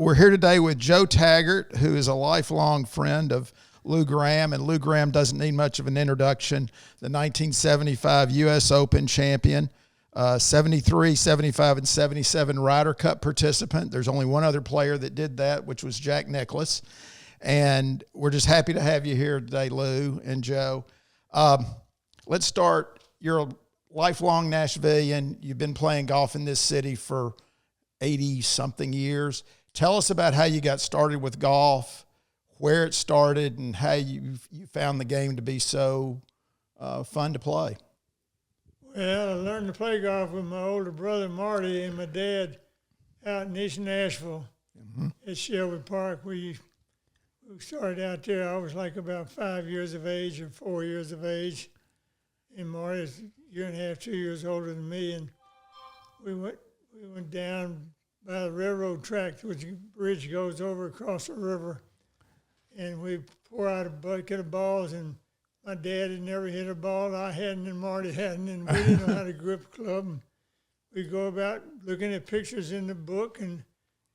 We're here today with Joe Taggart, who is a lifelong friend of Lou Graham, and Lou Graham doesn't need much of an introduction. The 1975 U.S. Open champion, 73, 75, and 77 Ryder Cup participant. There's only one other player that did that, which was Jack Nicklaus. And we're just happy to have you here today, Lou and Joe. Let's start. You're a lifelong Nashvilleian. You've been playing golf in this city for 80-something years. Tell us about how you got started with golf, where it started, and how you found the game to be so fun to play. Well, I learned to play golf with my older brother, Marty, and my dad out in East Nashville at Shelby Park. We started out there. I was like about 5 years of age or 4 years of age, and Marty's a year and a half, 2 years older than me, and we went down by the railroad track, which the bridge goes over across the river, and we pour out a bucket of balls, and my dad had never hit a ball. I hadn't, and Marty hadn't, and we didn't know how to grip a club. And we go about looking at pictures in the book and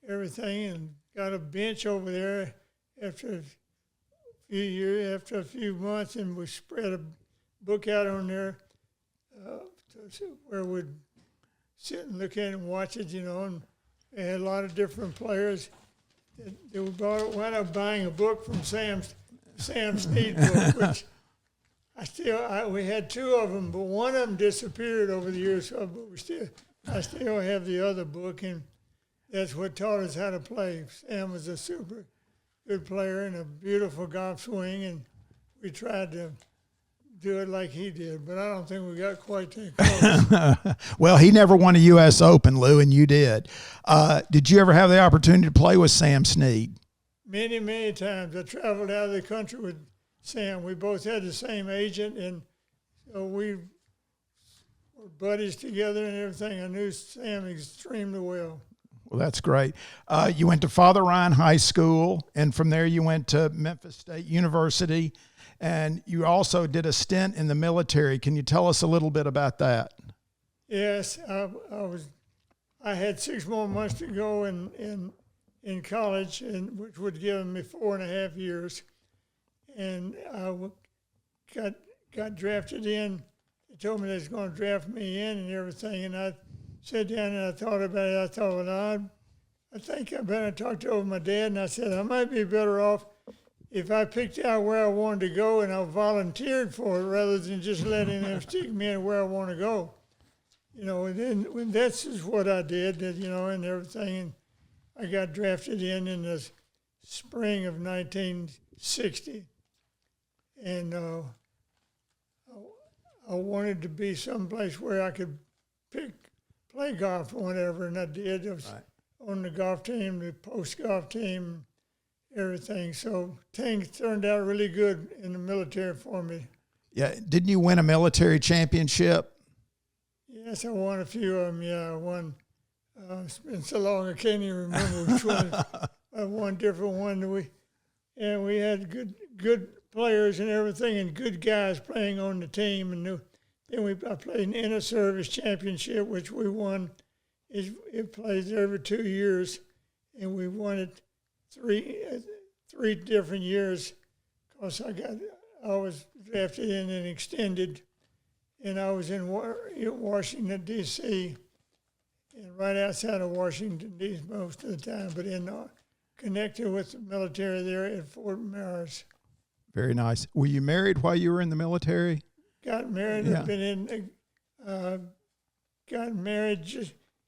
everything, and got a bench over there after a few years, after a few months, and we spread a book out on there where we'd sit and look at it and watch it, and they had a lot of different players. They wound up buying a book from Sam Snead book, which we had two of them, but one of them disappeared over the years. But I still have the other book, and that's what taught us how to play. Sam was a super good player and a beautiful golf swing, and we tried to do it like he did, but I don't think we got quite that close. Well, he never won a U.S. Open, Lou, and you did. Did you ever have the opportunity to play with Sam Snead? Many, many times. I traveled out of the country with Sam. We both had the same agent, and so we were buddies together and everything. I knew Sam extremely well. Well, that's great. You went to Father Ryan High School, and from there you went to Memphis State University, and you also did a stint in the military. Can you tell us a little bit about that? Yes, I had 6 more months to go in college, and which would give me 4.5 years, and I got drafted in. They told me they was going to draft me in and everything, and I sat down and I thought about it. I thought, well, I think I better talk to my dad, and I said I might be better off if I picked out where I wanted to go and I volunteered for it rather than just letting them stick me in where I want to go. And then that's just what I did, and everything. And I got drafted in the spring of 1960. And I wanted to be someplace where I could play golf or whatever, and I did. I was on the golf team, the post golf team, everything. So things turned out really good in the military for me. Yeah. Didn't you win a military championship? Yes, I won a few of them. Yeah, I won. It's been so long I can't even remember which one. I won different one. We had good players and everything, and good guys playing on the team. And then I played an inter-service championship, which we won. It plays every 2 years, and we won it three different years because I was drafted in and extended, and I was in Washington, D.C., and right outside of Washington, D.C. most of the time, but connected with the military there at Fort Myers. Very nice. Were you married while you were in the military? Got married. Yeah. Got married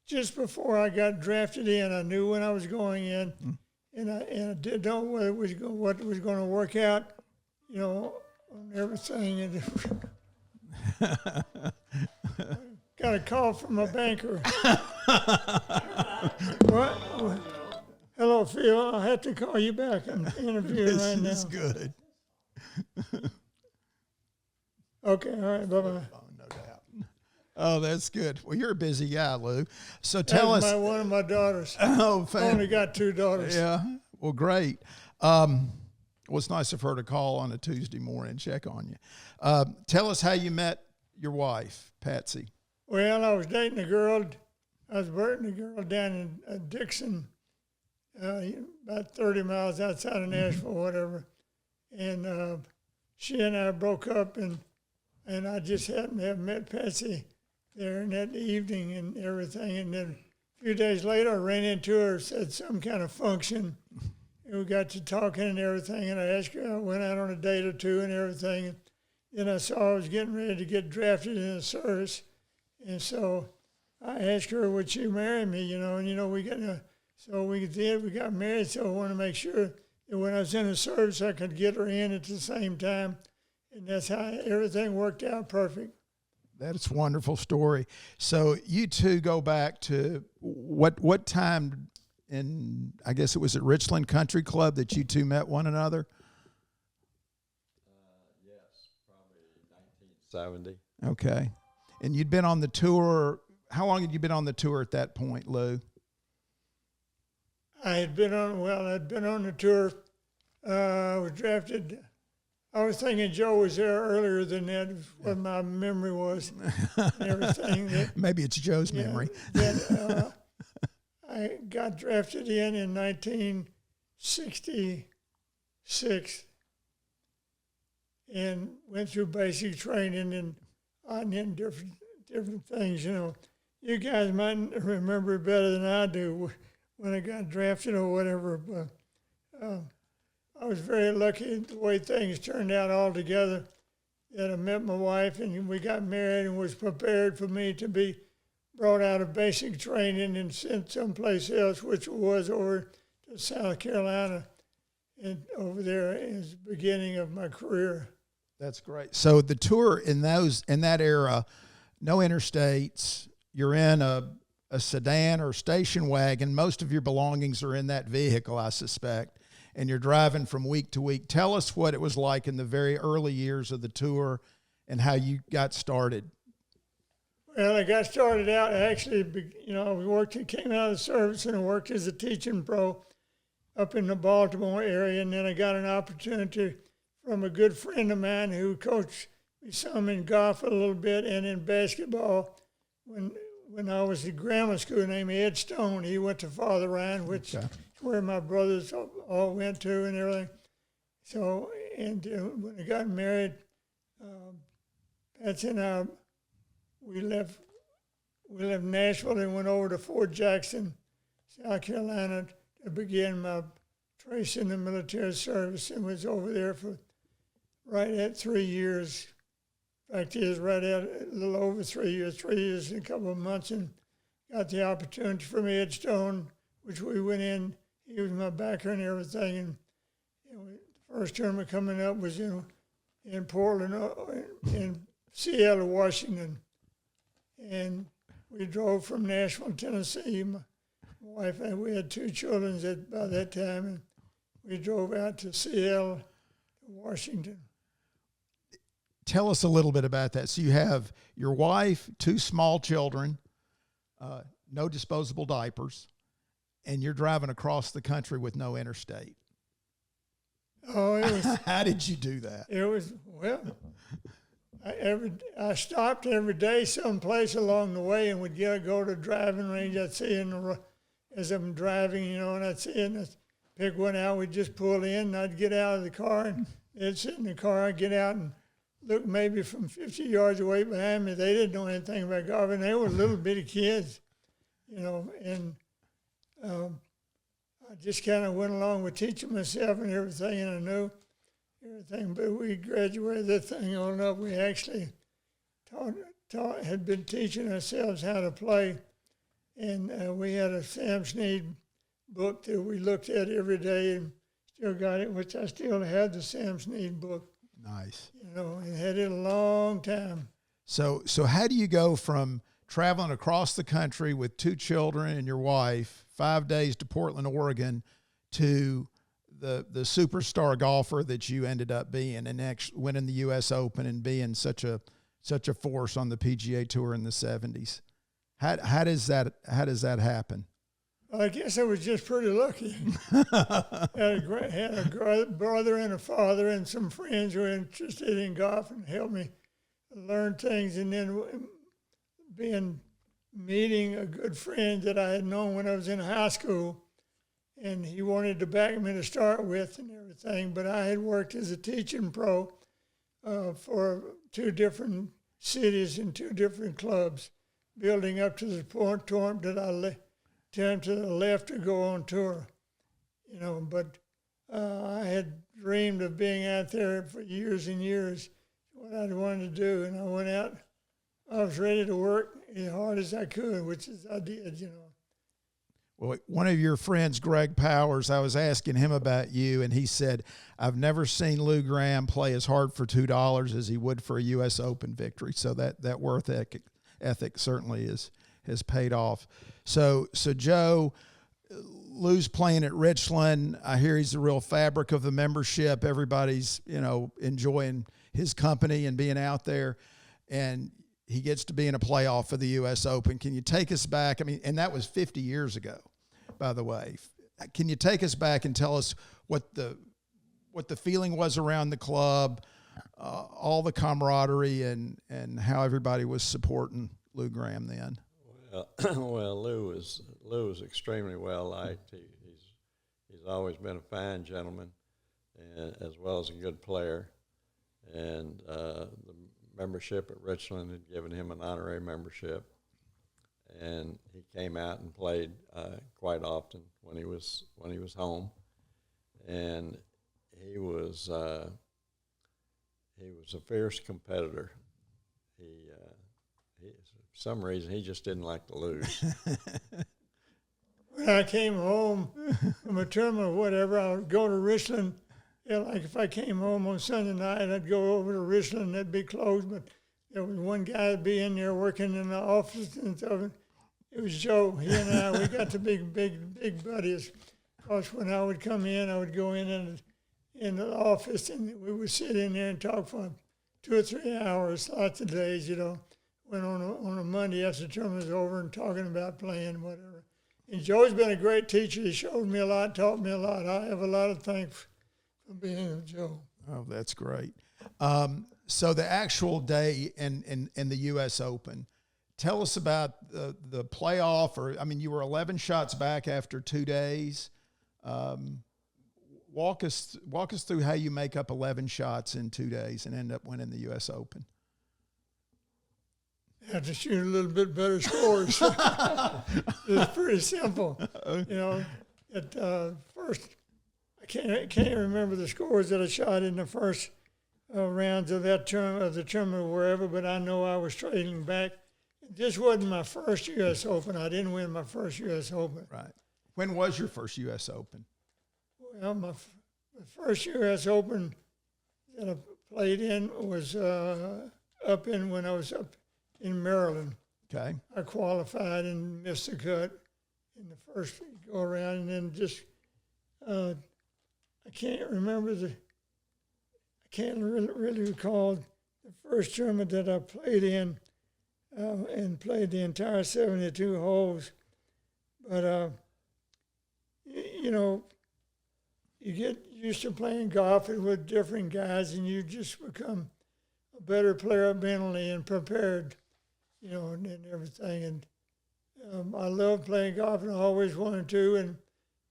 just before I got drafted in. I knew when I was going in, and I didn't know what was going to work out, on everything. And got a call from a banker. What? Hello, Phil. I have to call you back. I'm interviewing right now. This is good. Okay, all right, bye-bye. Oh, no doubt. Oh, that's good. Well, you're a busy guy, Lou. So tell us. One of my daughters. Oh, I only got 2 daughters. Yeah. Well, great. Well, it's nice of her to call on a Tuesday morning and check on you. Tell us how you met your wife, Patsy. Well, I was dating a girl. I was dating a girl down in Dixon, about 30 miles outside of Nashville, whatever. And she and I broke up, and I just happened to have met Patsy there in that evening and everything. And then a few days later, I ran into her at some kind of function. And we got to talking and everything, and I asked her, I went out on a date or two and everything. And then I saw I was getting ready to get drafted in the service. And so I asked her, would she marry me, and, we got married, so I wanted to make sure that when I was in the service, I could get her in at the same time. And that's how everything worked out perfect. That's a wonderful story. So you two go back to what time in, I guess it was at Richland Country Club that you two met one another? Yes, probably 1970. Okay. And you'd been on the tour. How long had you been on the tour at that point, Lou? I'd been on the tour. I was drafted. I was thinking Joe was there earlier than that, what my memory was and everything. Maybe it's Joe's memory. Then I got drafted in 1966 and went through basic training and different things. You guys might remember it better than I do when I got drafted or whatever. But I was very lucky the way things turned out altogether, that I met my wife and we got married and was prepared for me to be brought out of basic training and sent someplace else, which was over to South Carolina, and over there is the beginning of my career. That's great. So the tour in that era, no interstates. You're in a sedan or station wagon. Most of your belongings are in that vehicle, I suspect, and you're driving from week to week. Tell us what it was like in the very early years of the tour and how you got started. Well, I got started out actually, came out of the service and I worked as a teaching pro up in the Baltimore area, and then I got an opportunity from a good friend of mine who coached me some in golf a little bit and in basketball when I was at grammar school, named Ed Stone. He went to Father Ryan, which is where my brothers all went to and everything. So, and when I got married, Patsy and I, we left Nashville and went over to Fort Jackson, South Carolina, to begin my trace in the military service, and was over there for right at 3 years. In fact, it was right at a little over 3 years and a couple of months, and got the opportunity from Ed Stone, which we went in. He was my backer and everything. And the first tournament coming up was in Portland, in Seattle, Washington. And we drove from Nashville, Tennessee. My wife and we had 2 children by that time, and we drove out to Seattle, to Washington. Tell us a little bit about that. So you have your wife, 2 small children, no disposable diapers, and you're driving across the country with no interstate. Oh, it was. How did you do that? It was, I stopped every day someplace along the way and would go to the driving range. I'd see as I'm driving, and I'd see and I'd pick one out. We'd just pull in, and I'd get out of the car, and they'd sit in the car. I'd get out and look maybe from 50 yards away behind me. They didn't know anything about golf, and they were little bitty kids, and I just kind of went along with teaching myself and everything, and I knew everything. But we graduated that thing on up. We actually had been teaching ourselves how to play, and we had a Sam Snead book that we looked at every day, and still got it, which I still have the Sam Snead book. Nice. And had it a long time. So how do you go from traveling across the country with 2 children and your wife, 5 days to Portland, Oregon, to the superstar golfer that you ended up being, and next winning the U.S. Open and being such a force on the PGA Tour in the 70s? How does that happen? I guess I was just pretty lucky. had a brother and a father and some friends who were interested in golf and helped me learn things. And then meeting a good friend that I had known when I was in high school, and he wanted to back me to start with and everything. But I had worked as a teaching pro for 2 different cities and 2 different clubs, building up to the point that I turned to the left to go on tour. But I had dreamed of being out there for years and years, what I wanted to do, and I went out. I was ready to work as hard as I could, which is I did. Well, one of your friends, Greg Powers, I was asking him about you, and he said, I've never seen Lou Gramm play as hard for $2 as he would for a U.S. Open victory. So that work ethic certainly has paid off. So Joe, Lou's playing at Richland. I hear he's the real fabric of the membership. Everybody's, enjoying his company and being out there. And he gets to be in a playoff for the U.S. Open. Can you take us back? I mean, and that was 50 years ago, by the way. Can you take us back and tell us what the feeling was around the club, all the camaraderie, and how everybody was supporting Lou Gramm then? Well, Lou was extremely well liked. He's always been a fine gentleman, and as well as a good player. And the membership at Richland had given him an honorary membership, and he came out and played quite often when he was home. And he was a fierce competitor. For some reason, he just didn't like to lose. When I came home from a tournament or whatever, I would go to Richland. Like if I came home on Sunday night, I'd go over to Richland, and that'd be closed. But there was one guy that'd be in there working in the office and stuff. It was Joe. He and I, we got to be big buddies. Because when I would come in, I would go in the office, and we would sit in there and talk for 2 or 3 hours, lots of days, Went on a Monday after the tournament was over and talking about playing, whatever. And Joe's been a great teacher. He showed me a lot, taught me a lot. I have a lot of thanks for being with Joe. Oh, that's great. So the actual day in the U.S. Open, tell us about the playoff. You were 11 shots back after 2 days. Walk us through how you make up 11 shots in 2 days and end up winning the U.S. Open. Have to shoot a little bit better scores. It's pretty simple. At first, I can't remember the scores that I shot in the first rounds of the tournament or wherever, but I know I was trailing back. This wasn't my first U.S. Open. I didn't win my first U.S. Open. Right. When was your first U.S. Open? Well, my first U.S. Open that I played in was when I was up in Maryland. Okay. I qualified and missed the cut in the first go around, and then just I can't really recall the first tournament that I played in and played the entire 72 holes. But you get used to playing golf with different guys, and you just become a better player mentally and prepared. And everything. And I love playing golf, and I always wanted to. And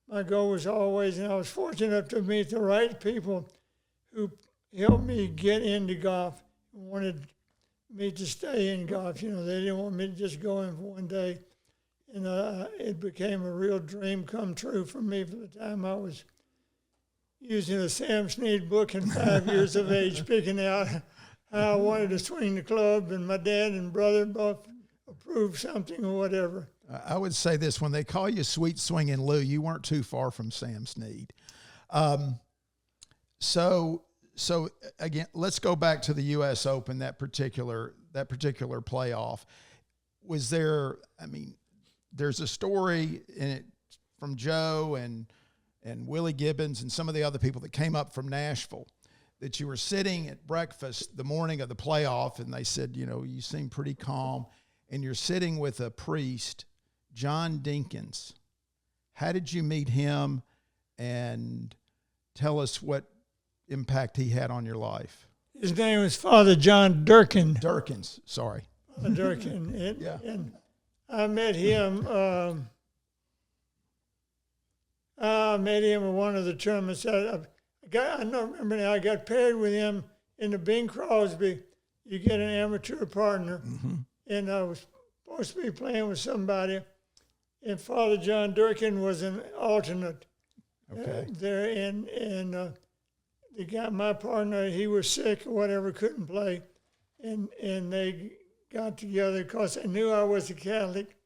my goal was always, and I was fortunate enough to meet the right people who helped me get into golf and wanted me to stay in golf. They didn't want me to just go in for one day. And it became a real dream come true for me from the time I was using a Sam Snead book at 5 years of age, picking out how I wanted to swing the club, and my dad and brother both approved something or whatever. I would say this: when they call you Sweet Swinging Lou, you weren't too far from Sam Snead. So again, let's go back to the U.S. Open. That particular playoff. Was there? There's a story in it from Joe and Willie Gibbons and some of the other people that came up from Nashville, that you were sitting at breakfast the morning of the playoff, and they said, you seem pretty calm, and you're sitting with a priest, John Dinkins. How did you meet him, and tell us what impact he had on your life? His name was Father John Durkin. Durkins, sorry. Durkin. And I met him. I met him in one of the tournaments. I don't remember now. I got paired with him in the Bing Crosby. You get an amateur partner, and I was supposed to be playing with somebody, and Father John Durkin was an alternate there, and the guy, my partner, he was sick or whatever, couldn't play, and they got together because they knew I was a Catholic,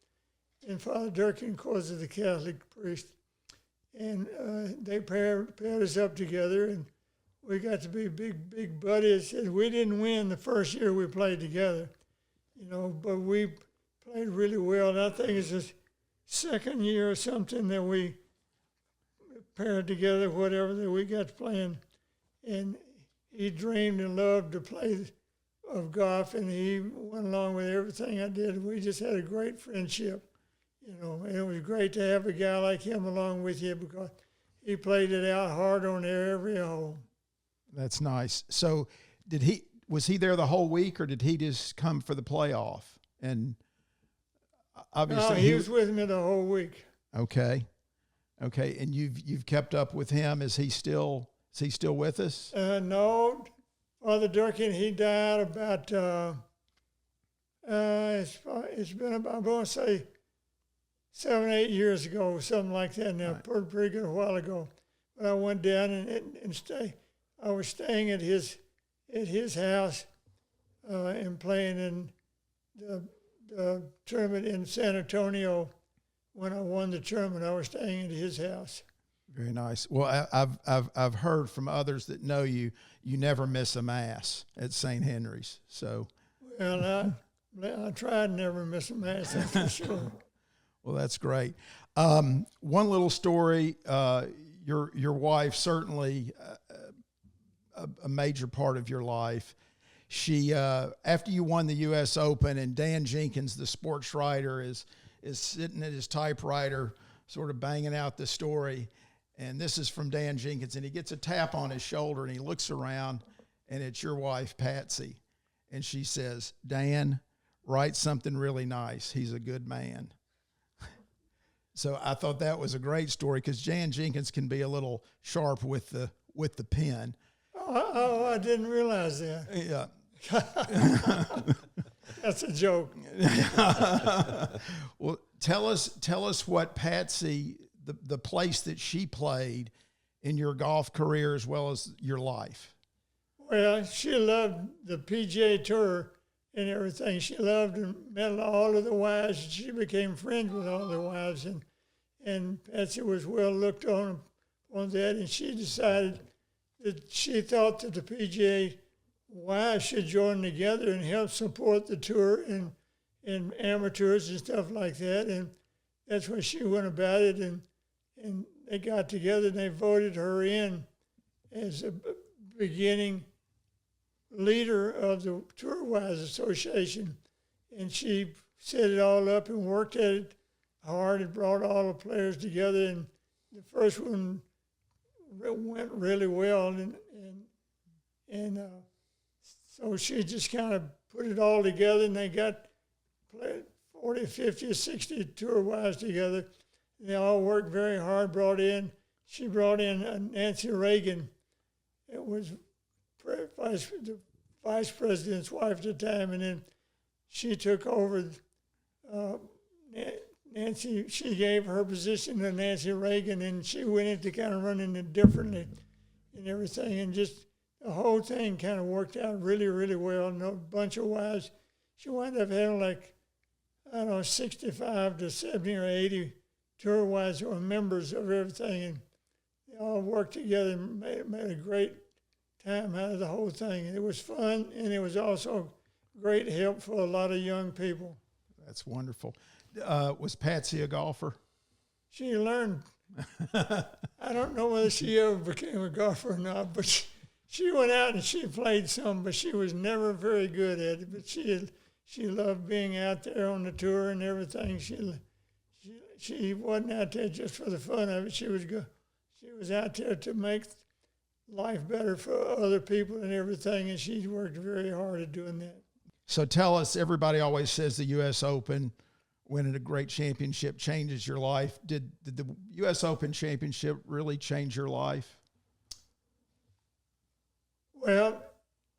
and Father Durkin, of course, is a Catholic priest. And they paired us up together, and we got to be big buddies. And we didn't win the first year we played together, but we played really well. And I think it's the second year or something that we paired together, whatever, that we got playing. And he dreamed and loved to play of golf, and he went along with everything I did. We just had a great friendship. And it was great to have a guy like him along with you because he played it out hard on every hole. That's nice. So was he there the whole week, or did he just come for the playoff? And obviously no, he was with me the whole week. Okay. And you've kept up with him. Is he still with us? No, Father Durkin, he died about it's been about, I'm going to say 7 or 8 years ago, something like that now, right. pretty good a while ago. But I went down and I was staying at his house and playing in the tournament in San Antonio. When I won the tournament, I was staying at his house. Very nice. Well, I've heard from others that know you never miss a mass at St. Henry's. So, well, I tried to never miss a mass, that's for sure. Well, that's great. One little story. Your wife, certainly a major part of your life. She after you won the U.S. Open, and Dan Jenkins, the sports writer, is sitting at his typewriter, sort of banging out the story. And this is from Dan Jenkins, and he gets a tap on his shoulder, and he looks around, and it's your wife, Patsy. And she says, "Dan, write something really nice. He's a good man." So I thought that was a great story because Dan Jenkins can be a little sharp with the pen. Oh, I didn't realize that. Yeah. That's a joke. Well, tell us what Patsy, the place that she played in your golf career as well as your life. Well, she loved the PGA Tour and everything. She loved and met all of the wives. She became friends with all the wives, and Patsy was well looked on that. And she decided that she thought that the PGA wives should join together and help support the tour and amateurs and stuff like that. And that's why she went about it. And they got together and they voted her in as a beginning leader of the Tour Wives Association, and she set it all up and worked at it hard and brought all the players together. And the first one went really well, and so she just kind of put it all together, and they got 40, 50, 60 Tour Wives together. And they all worked very hard. She brought in Nancy Reagan. It was the vice president's wife at the time, and then she took over. Nancy, she gave her position to Nancy Reagan, and she went into kind of running it differently and everything, and just the whole thing kind of worked out really, really well. And a bunch of wives. She wound up having 65 to 70 or 80 tour wives who were members of everything, and they all worked together and made a great time out of the whole thing. And it was fun, and it was also great help for a lot of young people. That's wonderful. Was Patsy a golfer? She learned. I don't know whether she ever became a golfer or not, but she went out and she played some, but she was never very good at it. But she loved being out there on the tour and everything. She wasn't out there just for the fun of it. She was good. She was out there to make life better for other people and everything, and she worked very hard at doing that. So tell us, everybody always says the U.S. Open winning a great championship changes your life. Did the U.S. Open championship really change your life? Well,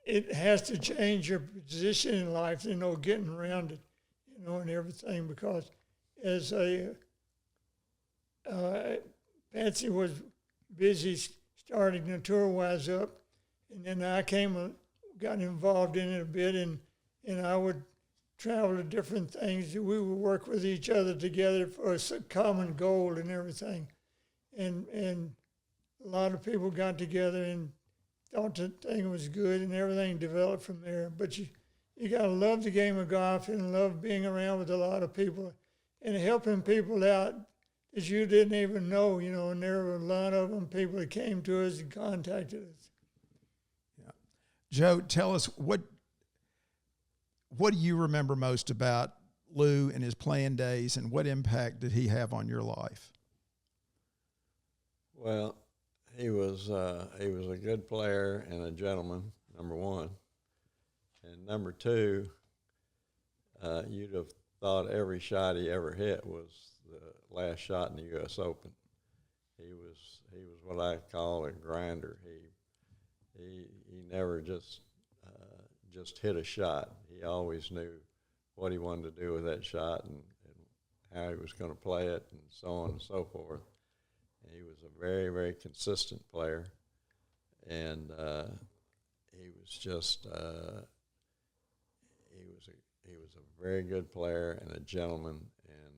it has to change your position in life, getting around it, and everything, because as Patsy was busy starting the tour wise up, and then I got involved in it a bit, and I would travel to different things. We would work with each other together for a common goal and everything. And a lot of people got together and thought the thing was good, and everything developed from there. But you got to love the game of golf and love being around with a lot of people and helping people out that you didn't even know, and there were a lot of them, people that came to us and contacted us. Yeah. Joe, tell us, what do you remember most about Lou and his playing days, and what impact did he have on your life? Well, he was a good player and a gentleman, number one. And number two, you'd have thought every shot he ever hit was the last shot in the U.S. Open. He was what I call a grinder. He never just hit a shot. He always knew what he wanted to do with that shot and how he was going to play it, and so on and so forth. And he was a very, very consistent player, and he was just he was a very good player and a gentleman, and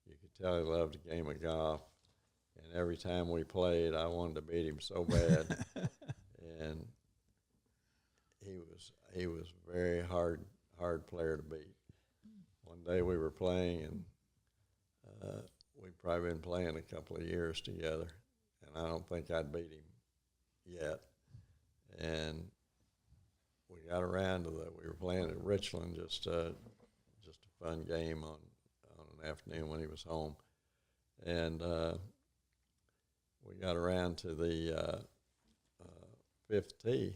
you could tell he loved the game of golf. And every time we played, I wanted to beat him so bad. And he was a very hard player to beat. One day we were playing, and we'd probably been playing a couple of years together, and I don't think I'd beat him yet. And we got around to we were playing at Richland, just a fun game on an afternoon when he was home. And we got around to the fifth tee,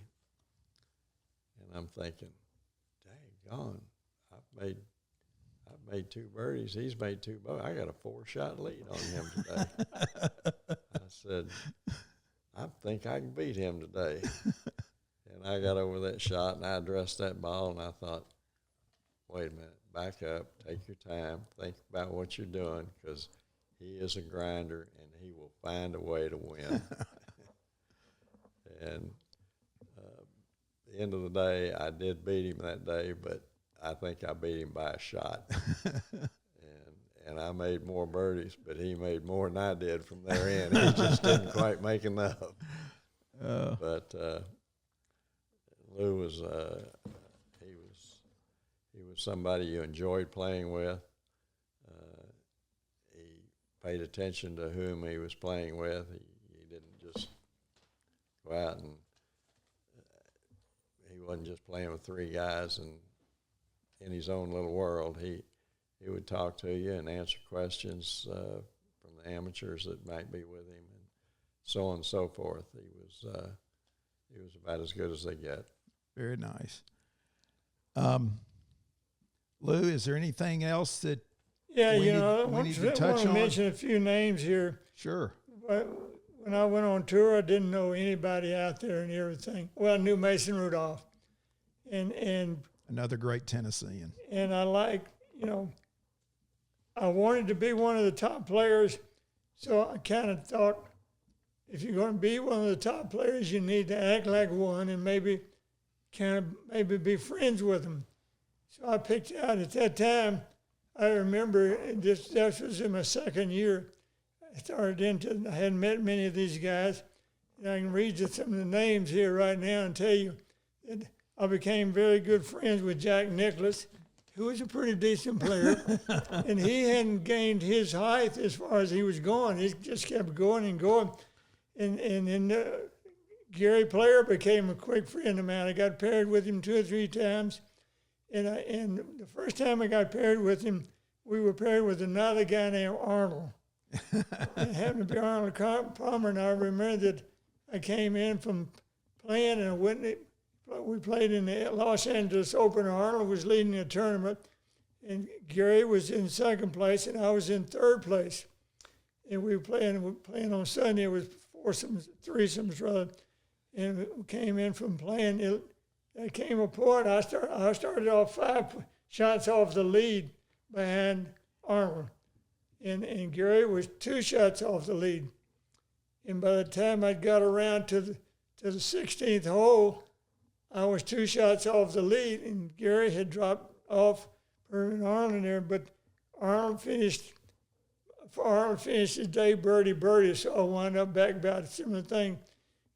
and I'm thinking, daggone, I've made two birdies. He's made two bogeys. I got a 4-shot lead on him today. I said, I think I can beat him today. And I got over that shot, and I addressed that ball, and I thought, wait a minute, back up, take your time, think about what you're doing, because he is a grinder, and he will find a way to win. And at the end of the day, I did beat him that day, but I think I beat him by a shot. and I made more birdies, but he made more than I did from there in. He just didn't quite make enough. But Lou was he was somebody you enjoyed playing with. He paid attention to whom he was playing with. He didn't just go out and he wasn't just playing with three guys and in his own little world. He would talk to you and answer questions from the amateurs that might be with him, and so on and so forth. He was about as good as they get. Very nice. Lou, is there anything else that I want to mention a few names here. Sure. When I went on tour, I didn't know anybody out there and everything. Well, I knew Mason Rudolph, and another great Tennessean. And I I wanted to be one of the top players, so I kind of thought, if you're going to be one of the top players, you need to act like one and maybe be friends with them. So I picked out at that time. I remember this was in my second year. I hadn't met many of these guys. And I can read you some of the names here right now and tell you that I became very good friends with Jack Nicklaus, who was a pretty decent player. And he hadn't gained his height as far as he was going. He just kept going and going. And then Gary Player became a quick friend of mine. I got paired with him 2 or 3 times. And the first time I got paired with him, we were paired with another guy named Arnold. It happened to be Arnold Palmer, and I remember that I came in from playing, and we played in the Los Angeles Open. Arnold was leading the tournament, and Gary was in second place, and I was in third place. And we were playing on Sunday. It was foursomes, threesomes rather, and we came in from playing. It came a point. I started off 5 shots off the lead behind Arnold, and Gary was 2 shots off the lead. And by the time I got around to the 16th hole, I was 2 shots off the lead, and Gary had dropped off Herman Arnold in there. But Arnold finished his day birdie, so I wound up back about a similar thing.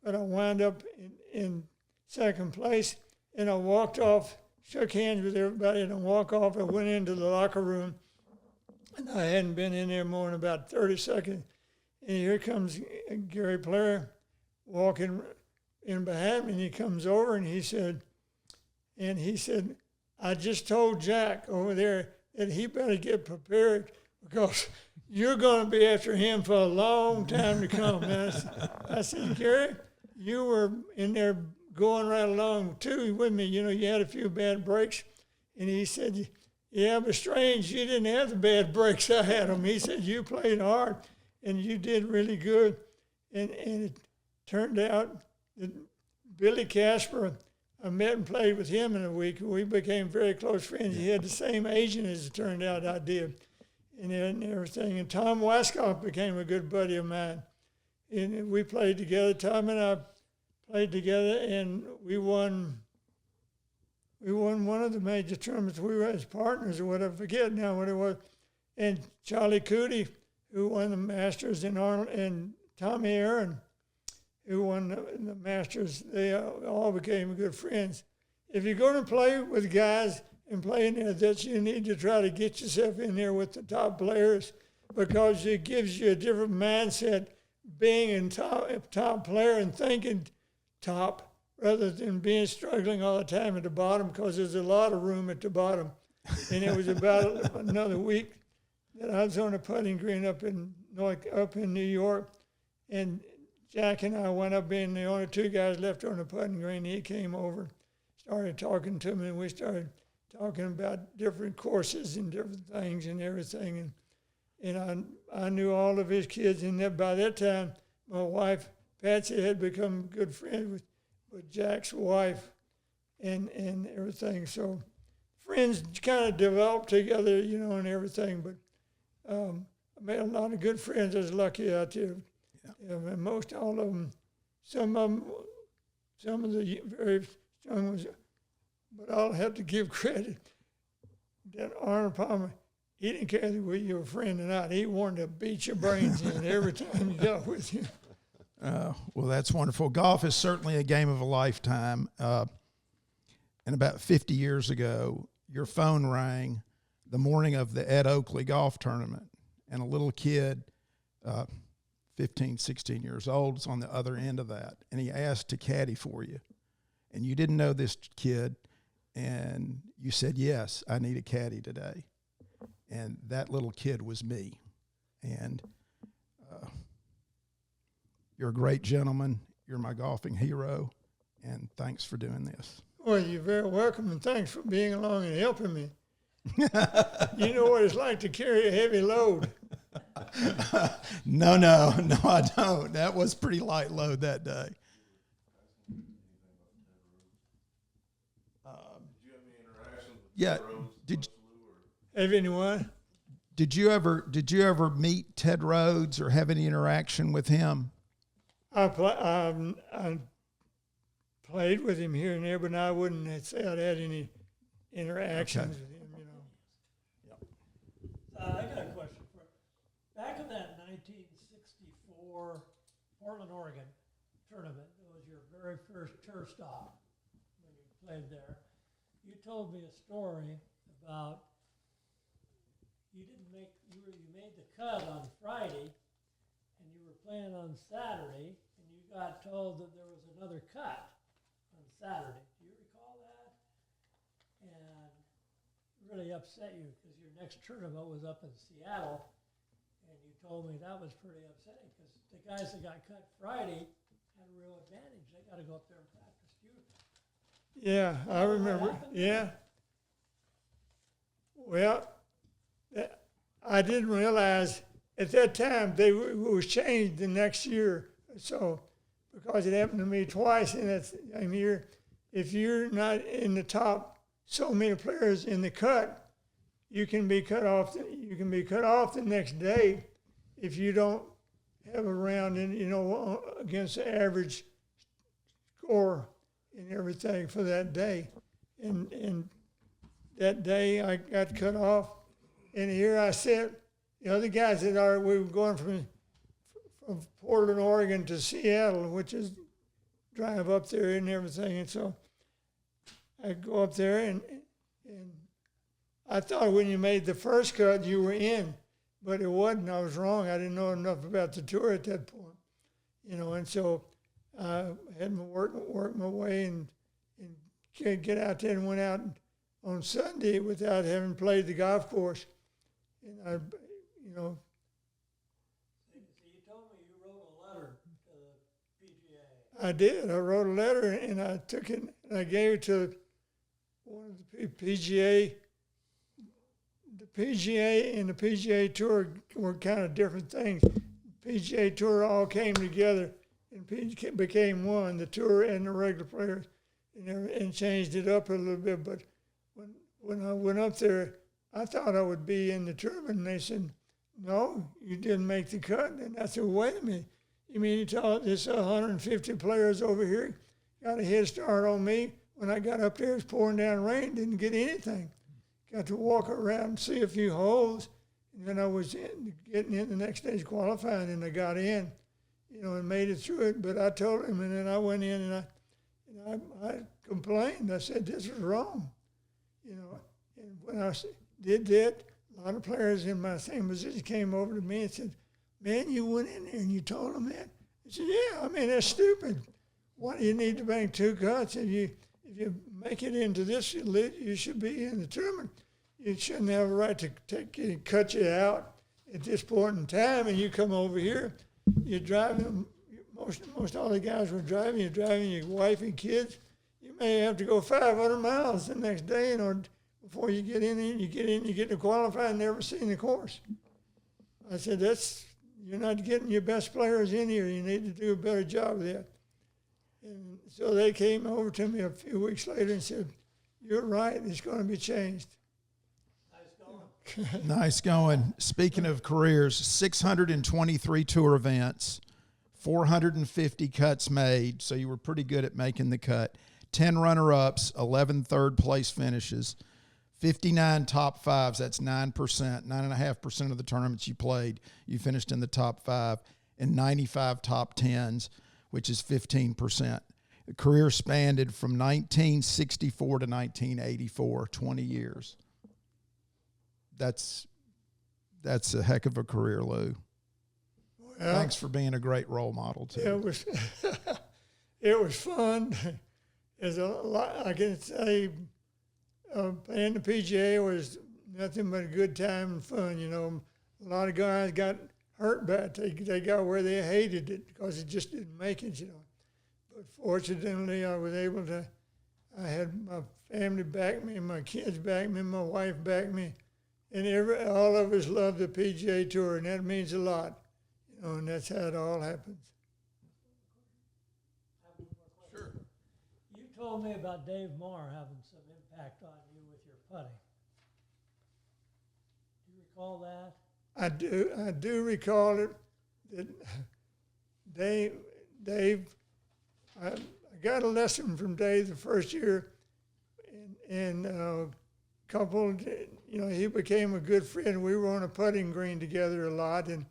But I wound up in second place, and I walked off, shook hands with everybody, and I walked off. I went into the locker room, and I hadn't been in there more than about 30 seconds. And here comes Gary Player walking in behind me, and he comes over and he said, I just told Jack over there that he better get prepared because you're going to be after him for a long time to come. And I said, Gary, you were in there going right along too with me. You know, you had a few bad breaks. And he said, yeah, but strange, you didn't have the bad breaks. I had them. He said, you played hard and you did really good. And it turned out that Billy Casper, I met and played with him in a week. We became very close friends. He had the same agent as it turned out I did, and everything. And Tom Wascoff became a good buddy of mine. And we played together. Tom and I played together, and we won one of the major tournaments. We were as partners or whatever. I forget now what it was. And Charlie Cootie, who won the Masters, and Arnold and Tommy Aaron, who won the Masters, they all became good friends. If you're going to play with guys and play in there, that you need to try to get yourself in there with the top players because it gives you a different mindset being a top player and thinking top rather than being struggling all the time at the bottom because there's a lot of room at the bottom. And it was about another week that I was on a putting green up in New York, and Jack and I wound up being the only 2 guys left on the putting green. He came over, started talking to me, and we started talking about different courses and different things and everything. And I knew all of his kids, and by that time, my wife, Patsy, had become good friends with Jack's wife and everything. So friends kind of developed together, you know, and everything. But I made a lot of good friends. I was lucky out there. Yeah, and most all of them, some of the very strong ones, but I'll have to give credit that Arnold Palmer, he didn't care whether you were a friend or not. He wanted to beat your brains in every time you got with you. Well, that's wonderful. Golf is certainly a game of a lifetime. And about 50 years ago, your phone rang the morning of the Ed Oakley golf tournament, and a little kid, 15, 16 years old, was on the other end of that, and he asked to caddy for you. And you didn't know this kid, and you said, yes, I need a caddy today. And that little kid was me. And you're a great gentleman. You're my golfing hero, and thanks for doing this. Well, you're very welcome, and thanks for being along and helping me. You know what it's like to carry a heavy load. No, I don't. That was pretty light load that day. Did you have any interaction with Yeah. Ted Rose? Have anyone? Did you ever meet Ted Rhodes or have any interaction with him? I played with him here and there, but I wouldn't say I'd had any interactions with him, you know. I got a question for you. Back in that 1964 Portland, Oregon tournament, it was your very first turf stop when you played there. You told me a story about you made the cut on Friday, and you were playing on Saturday, and you got told that there was another cut on Saturday. Do you recall that? And it really upset you because your next tournament was up in Seattle, and you told me that was pretty upsetting because the guys that got cut Friday had a real advantage. They got to go up there and practice you. Yeah, I remember. Yeah. Well, I didn't realize at that time it was changed the next year. So, because it happened to me twice in that same year, if you're not in the top so many players in the cut, you can be cut off. You can be cut off the next day if you don't have a round in, against the average score and everything for that day. And that day I got cut off, and here I sat. The other guys we were going from Portland, Oregon to Seattle, which is drive up there and everything. And so I go up there, and I thought when you made the first cut, you were in, but it wasn't. I was wrong. I didn't know enough about the tour at that point, and so I had to work my way and get out there, and went out on Sunday without having played the golf course. And So you told me you wrote a letter to the PGA. I did. I wrote a letter, and I took it and I gave it to one of the PGA. The PGA and the PGA Tour were kind of different things. PGA Tour all came together and became one, the Tour and the regular players, and changed it up a little bit. But when I went up there, I thought I would be in the tournament, and they said, no, you didn't make the cut. And I said, wait a minute. You mean you tell this 150 players over here got a head start on me? When I got up there, it was pouring down rain, didn't get anything. Got to walk around and see a few holes, and then I was getting in the next day's qualifying, and I got in, and made it through it. But I told him, and then I went in, and I complained. I said, this is wrong, And when I did that, a lot of players in my same position came over to me and said, man, you went in there and you told them that? I said, yeah, that's stupid. Why do you need to make two cuts? If you make it into this, you should be in the tournament. You shouldn't have a right to cut you out at this point in time, and you come over here, you're driving, most all the guys were driving, you're driving your wife and kids. You may have to go 500 miles the next day in order before you get in, you get to qualify and never seen the course. I said, you're not getting your best players in here. You need to do a better job of that. And so they came over to me a few weeks later and said, you're right, it's going to be changed. Nice going. Nice going. Speaking of careers, 623 tour events, 450 cuts made, so you were pretty good at making the cut. 10 runner-ups, 11 third-place finishes, 59 top fives, that's 9%, 9.5% of the tournaments you played, you finished in the top five, and 95 top tens, which is 15%. The career spanned from 1964 to 1984, 20 years. That's a heck of a career, Lou. Well, thanks for being a great role model, too. It was fun. There's a lot, I can say, playing the PGA was nothing but a good time and fun. A lot of guys got hurt by it. They got where they hated it because it just didn't make it, But fortunately, I was able to, I had my family back me, my kids back me, my wife back me, and all of us love the PGA Tour, and that means a lot, and that's how it all happens. Sure. You told me about Dave Marr having some impact on you with your putting. Do you recall that? I do recall it. That Dave, I got a lesson from Dave the first year, and coupled, he became a good friend. We were on a putting green together a lot, and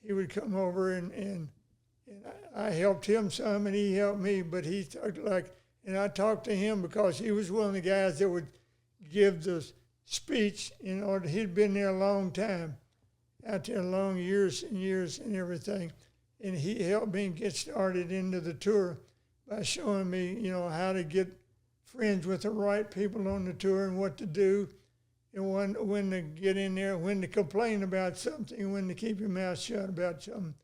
he would come over and I helped him some, and he helped me. But he talked and I talked to him because he was one of the guys that would give the speech in order. He'd been there a long time, out there long years and years and everything. And he helped me get started into the tour by showing me, how to get friends with the right people on the tour and what to do, and when to get in there, when to complain about something, when to keep your mouth shut about something.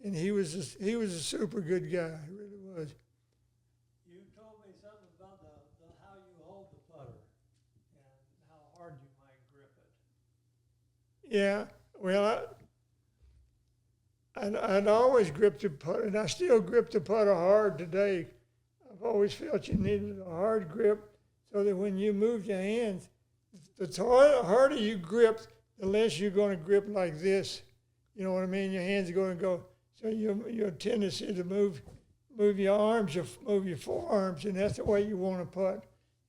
And he was a super good guy, he really was. You told me something about how you hold the putter and how hard you might grip it. Yeah. Well, I'd always gripped the putter, and I still grip the putter hard today. I've always felt you needed a hard grip so that when you move your hands, the harder you grip, the less you're going to grip like this. You know what I mean? Your hands are going to go. So your tendency to move your arms, move your forearms, and that's the way you want to putt.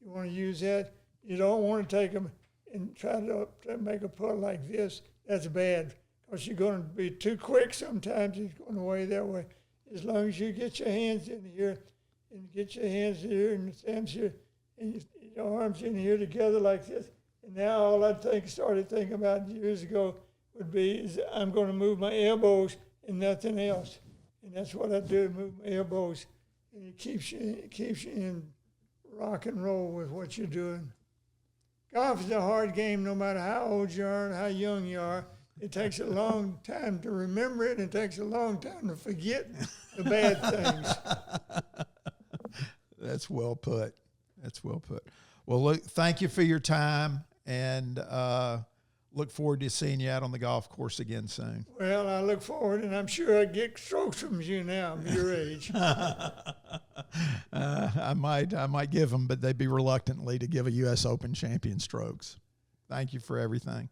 You want to use that. You don't want to take them and try to make a putt like this. That's bad because you're going to be too quick sometimes. It's going away that way. As long as you get your hands in here and get your hands here and the thumbs here and your arms in here together like this. And now all I started thinking about years ago would be is I'm going to move my elbows and nothing else. And that's what I do, move my elbows. And it keeps you in rock and roll with what you're doing. Golf is a hard game no matter how old you are and how young you are. It takes a long time to remember it, and it takes a long time to forget the bad things. That's well put. That's well put. Well, look, thank you for your time, and look forward to seeing you out on the golf course again soon. Well, I look forward, and I'm sure I'd get strokes from you now. I'm your age. I might give them, but they'd be reluctantly to give a U.S. Open champion strokes. Thank you for everything.